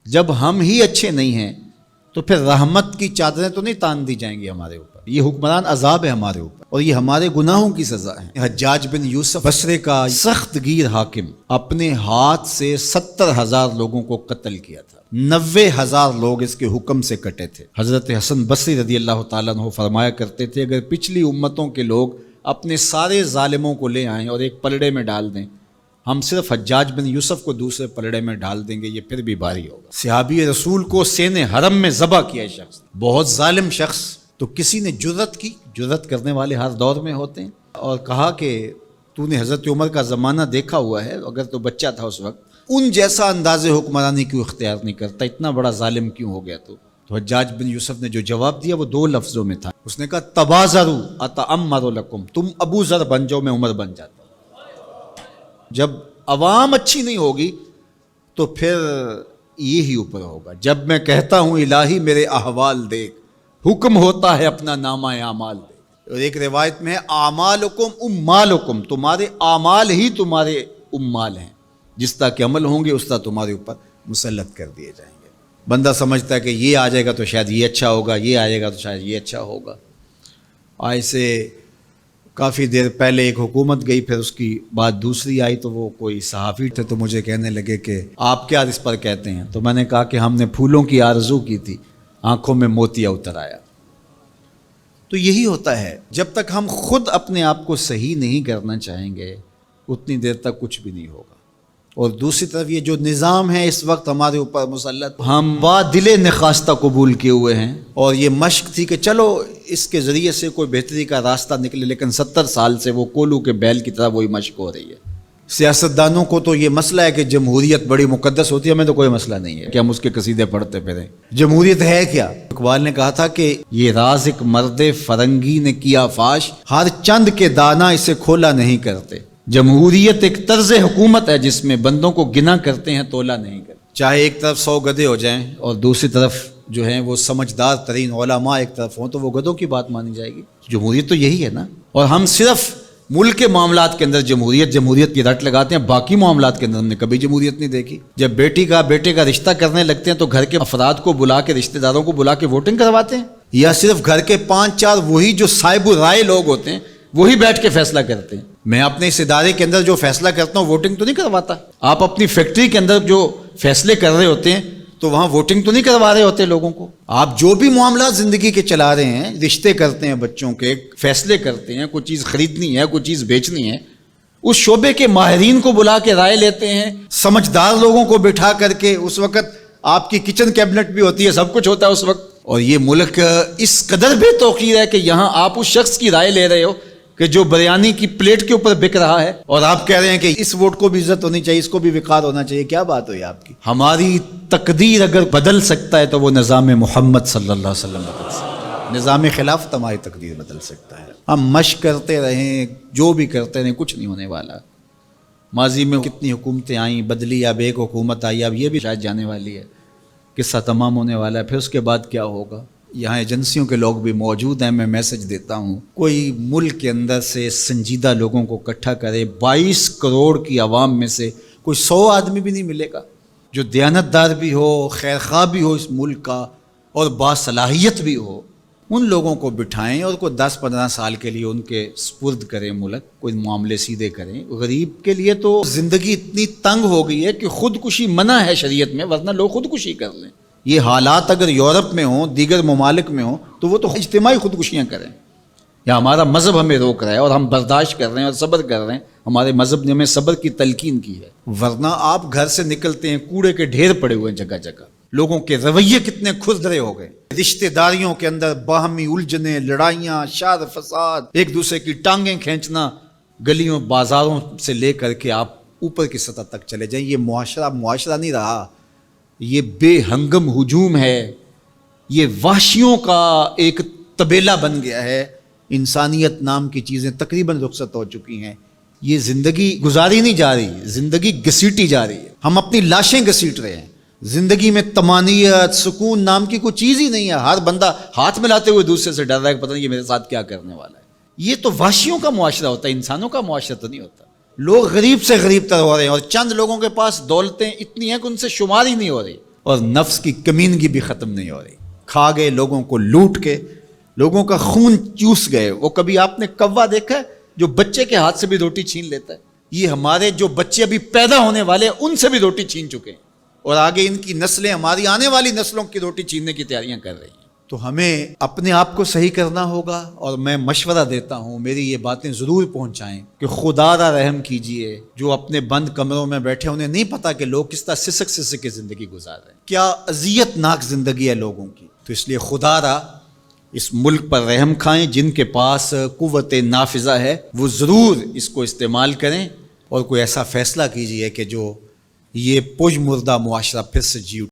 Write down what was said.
جب ہم ہی اچھے نہیں ہیں تو پھر رحمت کی چادریں تو نہیں تان دی جائیں گی ہمارے اوپر. یہ حکمران عذاب ہے ہمارے اوپر اور یہ ہمارے گناہوں کی سزا ہے. حجاج بن یوسف بصرے کا سخت گیر حاکم اپنے ہاتھ سے 70,000 لوگوں کو قتل کیا تھا. 90,000 لوگ اس کے حکم سے کٹے تھے. حضرت حسن بصری رضی اللہ تعالیٰ عنہ فرمایا کرتے تھے اگر پچھلی امتوں کے لوگ اپنے سارے ظالموں کو لے آئیں اور ایک پلڑے میں ڈال دیں، ہم صرف حجاج بن یوسف کو دوسرے پلڑے میں ڈال دیں گے، یہ پھر بھی بھاری ہوگا. صحابی رسول کو سین حرم میں ذبح کیا شخص، بہت ظالم شخص. تو کسی نے جرت کی، جرت کرنے والے ہر دور میں ہوتے ہیں، اور کہا کہ تو نے حضرت عمر کا زمانہ دیکھا ہوا ہے، اگر تو بچہ تھا اس وقت، ان جیسا انداز حکمرانی کیوں اختیار نہیں کرتا، اتنا بڑا ظالم کیوں ہو گیا تو حجاج بن یوسف نے جو جواب دیا وہ 2 لفظوں میں تھا. اس نے کہا تبازروا اتعمر لکم، تم ابو ذر بن جاؤ میں عمر بن جاتا ہوں. جب عوام اچھی نہیں ہوگی تو پھر یہی اوپر ہوگا. جب میں کہتا ہوں الہی میرے احوال دیکھ، حکم ہوتا ہے اپنا نامہ اعمال دیکھ. اور ایک روایت میں ہے اعمالکم امالکم، تمہارے اعمال ہی تمہارے امال ہیں، جس طرح کے عمل ہوں گے اس طرح تمہارے اوپر مسلط کر دیے جائیں گے. بندہ سمجھتا ہے کہ یہ آ جائے گا تو شاید یہ اچھا ہوگا، یہ آ جائے گا تو شاید یہ اچھا ہوگا. ایسے کافی دیر پہلے ایک حکومت گئی، پھر اس کی بعد دوسری آئی، تو وہ کوئی صحافی تھے تو مجھے کہنے لگے کہ آپ کیا اس پر کہتے ہیں؟ تو میں نے کہا کہ ہم نے پھولوں کی آرزو کی تھی، آنکھوں میں موتیا اتر آیا. تو یہی ہوتا ہے، جب تک ہم خود اپنے آپ کو صحیح نہیں کرنا چاہیں گے اتنی دیر تک کچھ بھی نہیں ہوگا. اور دوسری طرف یہ جو نظام ہے اس وقت ہمارے اوپر مسلط، ہم با دل نخواستہ قبول کیے ہوئے ہیں، اور یہ مشق تھی کہ چلو اس کے ذریعے سے کوئی بہتری کا راستہ نکلے، لیکن 70 سال سے وہ کولو کے بیل کی طرح وہی مشق ہو رہی ہے. سیاستدانوں کو تو یہ مسئلہ ہے کہ جمہوریت بڑی مقدس ہوتی ہے، ہمیں تو کوئی مسئلہ نہیں ہے کہ ہم اس کے قصیدے پڑھتے پھریں. جمہوریت ہے کیا؟ اقبال نے کہا تھا کہ یہ راز ایک مرد فرنگی نے کیا فاش، ہر چند کے دانا اسے کھولا نہیں کرتے. جمہوریت ایک طرز حکومت ہے جس میں بندوں کو گنا کرتے ہیں، تولا نہیں کرتے. چاہے ایک طرف 100 گدھے ہو جائیں اور دوسری طرف جو ہیں وہ سمجھدار ترین علماء ایک طرف ہوں تو وہ گدھوں کی بات مانی جائے گی. جمہوریت تو یہی ہے نا. اور ہم صرف ملک کے معاملات کے اندر جمہوریت کی رٹ لگاتے ہیں، باقی معاملات کے اندر ہم نے کبھی جمہوریت نہیں دیکھی. جب بیٹے کا رشتہ کرنے لگتے ہیں تو گھر کے افراد کو بلا کے، رشتہ داروں کو بلا کے ووٹنگ کرواتے ہیں، یا صرف گھر کے 5-4 وہی جو صاحب رائے لوگ ہوتے ہیں وہی بیٹھ کے فیصلہ کرتے ہیں. میں اپنے اس ادارے کے اندر جو فیصلہ کرتا ہوں ووٹنگ تو نہیں کرواتا. آپ اپنی فیکٹری کے اندر جو فیصلے کر رہے ہوتے ہیں تو وہاں ووٹنگ تو نہیں کروا رہے ہوتے لوگوں کو. آپ جو بھی معاملات زندگی کے چلا رہے ہیں، رشتے کرتے ہیں بچوں کے، فیصلے کرتے ہیں، کوئی چیز خریدنی ہے، کوئی چیز بیچنی ہے، اس شعبے کے ماہرین کو بلا کے رائے لیتے ہیں، سمجھدار لوگوں کو بٹھا کر کے. اس وقت آپ کی کچن کیبنٹ بھی ہوتی ہے، سب کچھ ہوتا ہے اس وقت. اور یہ ملک اس قدر بے توقیر ہے کہ یہاں آپ اس شخص کی رائے لے رہے ہو کہ جو بریانی کی پلیٹ کے اوپر بک رہا ہے، اور آپ کہہ رہے ہیں کہ اس ووٹ کو بھی عزت ہونی چاہیے، اس کو بھی وقار ہونا چاہیے. کیا بات ہوئی آپ کی؟ ہماری تقدیر اگر بدل سکتا ہے تو وہ نظام محمد صلی اللہ علیہ وسلم بدل سکتا ہے. نظام خلافت ہماری تقدیر بدل سکتا ہے. ہم مشق کرتے رہیں، جو بھی کرتے رہیں، کچھ نہیں ہونے والا. ماضی میں کتنی حکومتیں آئیں، بدلی، اب ایک حکومت آئی، اب یہ بھی شاید جانے والی ہے، قصہ تمام ہونے والا ہے. پھر اس کے بعد کیا ہوگا؟ یہاں ایجنسیوں کے لوگ بھی موجود ہیں، میں میسج دیتا ہوں کوئی ملک کے اندر سے سنجیدہ لوگوں کو اکٹھا کرے. 22 کروڑ کی عوام میں سے کوئی 100 آدمی بھی نہیں ملے گا جو دیانتدار بھی ہو، خیر خواہ بھی ہو اس ملک کا، اور باصلاحیت بھی ہو. ان لوگوں کو بٹھائیں اور کوئی 10-15 سال کے لیے ان کے سپرد کریں ملک، کوئی معاملے سیدھے کریں. غریب کے لیے تو زندگی اتنی تنگ ہو گئی ہے کہ خودکشی منع ہے شریعت میں، ورنہ لوگ خودکشی کر لیں. یہ حالات اگر یورپ میں ہوں، دیگر ممالک میں ہوں، تو وہ تو اجتماعی خودکشیاں کریں. یا ہمارا مذہب ہمیں روک رہا ہے اور ہم برداشت کر رہے ہیں اور صبر کر رہے ہیں. ہمارے مذہب نے ہمیں صبر کی تلقین کی ہے. ورنہ آپ گھر سے نکلتے ہیں، کوڑے کے ڈھیر پڑے ہوئے ہیں جگہ جگہ. لوگوں کے رویے کتنے کھردرے ہو گئے. رشتہ داریوں کے اندر باہمی الجھنیں، لڑائیاں، شر فساد، ایک دوسرے کی ٹانگیں کھینچنا. گلیوں بازاروں سے لے کر کے آپ اوپر کی سطح تک چلے جائیں، یہ معاشرہ نہیں رہا. یہ بے ہنگم ہجوم ہے، یہ وحشیوں کا ایک طبیلہ بن گیا ہے. انسانیت نام کی چیزیں تقریباً رخصت ہو چکی ہیں. یہ زندگی گزاری نہیں جا رہی، زندگی گھسیٹی جا رہی ہے. ہم اپنی لاشیں گھسیٹ رہے ہیں. زندگی میں طمانینت، سکون نام کی کوئی چیز ہی نہیں ہے. ہر بندہ ہاتھ ملاتے ہوئے دوسرے سے ڈر رہا ہے کہ پتہ نہیں یہ میرے ساتھ کیا کرنے والا ہے. یہ تو وحشیوں کا معاشرہ ہوتا ہے، انسانوں کا معاشرہ تو نہیں ہوتا. لوگ غریب سے غریب تر ہو رہے ہیں اور چند لوگوں کے پاس دولتیں اتنی ہیں کہ ان سے شمار ہی نہیں ہو رہی. اور نفس کی کمینگی بھی ختم نہیں ہو رہی. کھا گئے لوگوں کو لوٹ کے, لوگوں کا خون چوس گئے. وہ کبھی آپ نے کوا دیکھا ہے جو بچے کے ہاتھ سے بھی روٹی چھین لیتا ہے؟ یہ ہمارے جو بچے ابھی پیدا ہونے والے ہیں ان سے بھی روٹی چھین چکے ہیں, اور آگے ان کی نسلیں ہماری آنے والی نسلوں کی روٹی چھیننے کی تیاریاں کر رہی ہیں. تو ہمیں اپنے آپ کو صحیح کرنا ہوگا, اور میں مشورہ دیتا ہوں میری یہ باتیں ضرور پہنچائیں کہ خدا را رحم کیجئے. جو اپنے بند کمروں میں بیٹھے انہیں نہیں پتا کہ لوگ کس طرح سسک سسک کے زندگی گزار رہے ہیں, کیا اذیت ناک زندگی ہے لوگوں کی. تو اس لیے خدا را اس ملک پر رحم کھائیں. جن کے پاس قوت نافذہ ہے وہ ضرور اس کو استعمال کریں, اور کوئی ایسا فیصلہ کیجئے کہ جو یہ پج مردہ معاشرہ پھر سے جی